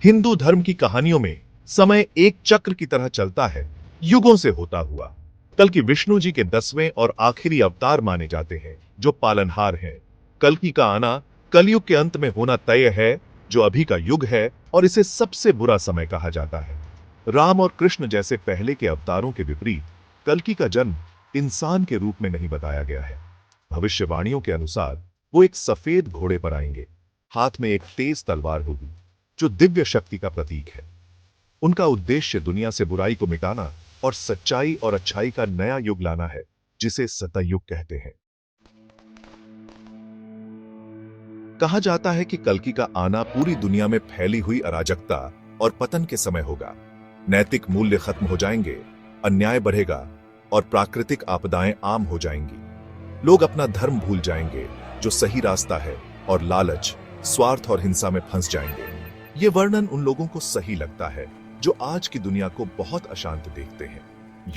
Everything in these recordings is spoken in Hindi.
हिंदू धर्म की कहानियों में समय एक चक्र की तरह चलता है, युगों से होता हुआ। कल्कि विष्णु जी के 10वें और आखिरी अवतार माने जाते हैं, जो पालनहार हैं। कल्कि का आना कलयुग के अंत में होना तय है, जो अभी का युग है, और इसे सबसे बुरा समय कहा जाता है। राम और कृष्ण जैसे पहले के अवतारों के विपरीत कल्कि का जन्म इंसान के रूप में नहीं बताया गया है। भविष्यवाणियों के अनुसार वो एक सफेद घोड़े पर आएंगे, हाथ में एक तेज तलवार होगी, जो दिव्य शक्ति का प्रतीक है। उनका उद्देश्य दुनिया से बुराई को मिटाना और सच्चाई और अच्छाई का नया युग लाना है, जिसे सतयुग कहते हैं। कहा जाता है कि कल्कि का आना पूरी दुनिया में फैली हुई अराजकता और पतन के समय होगा। नैतिक मूल्य खत्म हो जाएंगे, अन्याय बढ़ेगा और प्राकृतिक आपदाएं आम हो जाएंगी। लोग अपना धर्म भूल जाएंगे, जो सही रास्ता है, और लालच, स्वार्थ और हिंसा में फंस जाएंगे। ये वर्णन उन लोगों को सही लगता है जो आज की दुनिया को बहुत अशांत देखते हैं।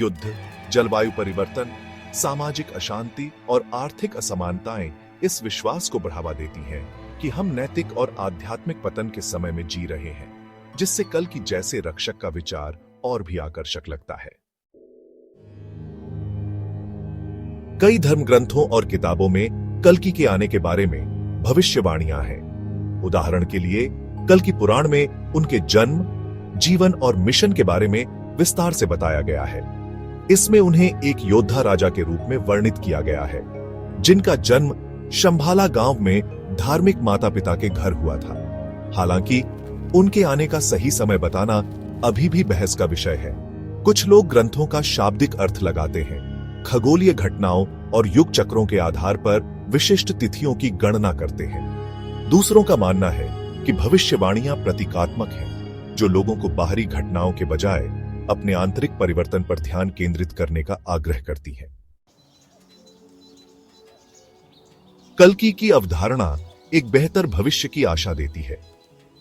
युद्ध, जलवायु परिवर्तन, सामाजिक अशांति और आर्थिक असमानताएं इस विश्वास को बढ़ावा देती हैं कि हम नैतिक और आध्यात्मिक पतन के समय में जी रहे हैं, जिससे कल की जैसे रक्षक का विचार और भी आकर्षक लगता है। कई धर्म ग्रंथों और किताबों में कल्कि के आने के बारे में भविष्यवाणियां हैं। उदाहरण के लिए कल्कि पुराण में उनके जन्म, जीवन और मिशन के बारे में विस्तार से बताया गया है। इसमें उन्हें एक योद्धा राजा के रूप में वर्णित किया गया है, जिनका जन्म शंभाला गांव में धार्मिक माता पिता के घर हुआ था। हालांकि उनके आने का सही समय बताना अभी भी बहस का विषय है। कुछ लोग ग्रंथों का शाब्दिक अर्थ लगाते हैं, खगोलीय घटनाओं और युग चक्रों के आधार पर विशिष्ट तिथियों की गणना करते हैं। दूसरों का मानना है कि भविष्यवाणियां प्रतीकात्मक हैं, जो लोगों को बाहरी घटनाओं के बजाय अपने आंतरिक परिवर्तन पर ध्यान केंद्रित करने का आग्रह करती हैं। कल्कि की अवधारणा एक बेहतर भविष्य की आशा देती है।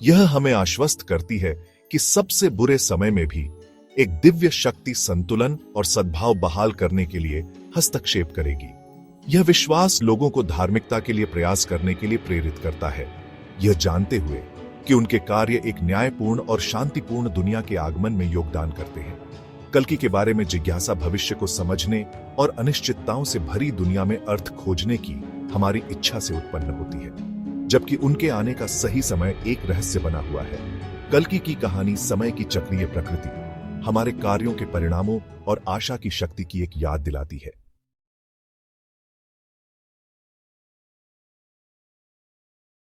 यह हमें आश्वस्त करती है कि सबसे बुरे समय में भी एक दिव्य शक्ति संतुलन और सद्भाव बहाल करने के लिए हस्तक्षेप करेगी। यह विश्वास लोगों को धार्मिकता के लिए प्रयास करने के लिए प्रेरित करता है, यह जानते हुए कि उनके कार्य एक न्यायपूर्ण और शांतिपूर्ण दुनिया के आगमन में योगदान करते हैं। कल्कि के बारे में जिज्ञासा भविष्य को समझने और अनिश्चितताओं से भरी दुनिया में अर्थ खोजने की हमारी इच्छा से उत्पन्न होती है, जबकि उनके आने का सही समय एक रहस्य बना हुआ है। कल्कि की कहानी समय की चक्रीय प्रकृति, हमारे कार्यों के परिणामों और आशा की शक्ति की एक याद दिलाती है।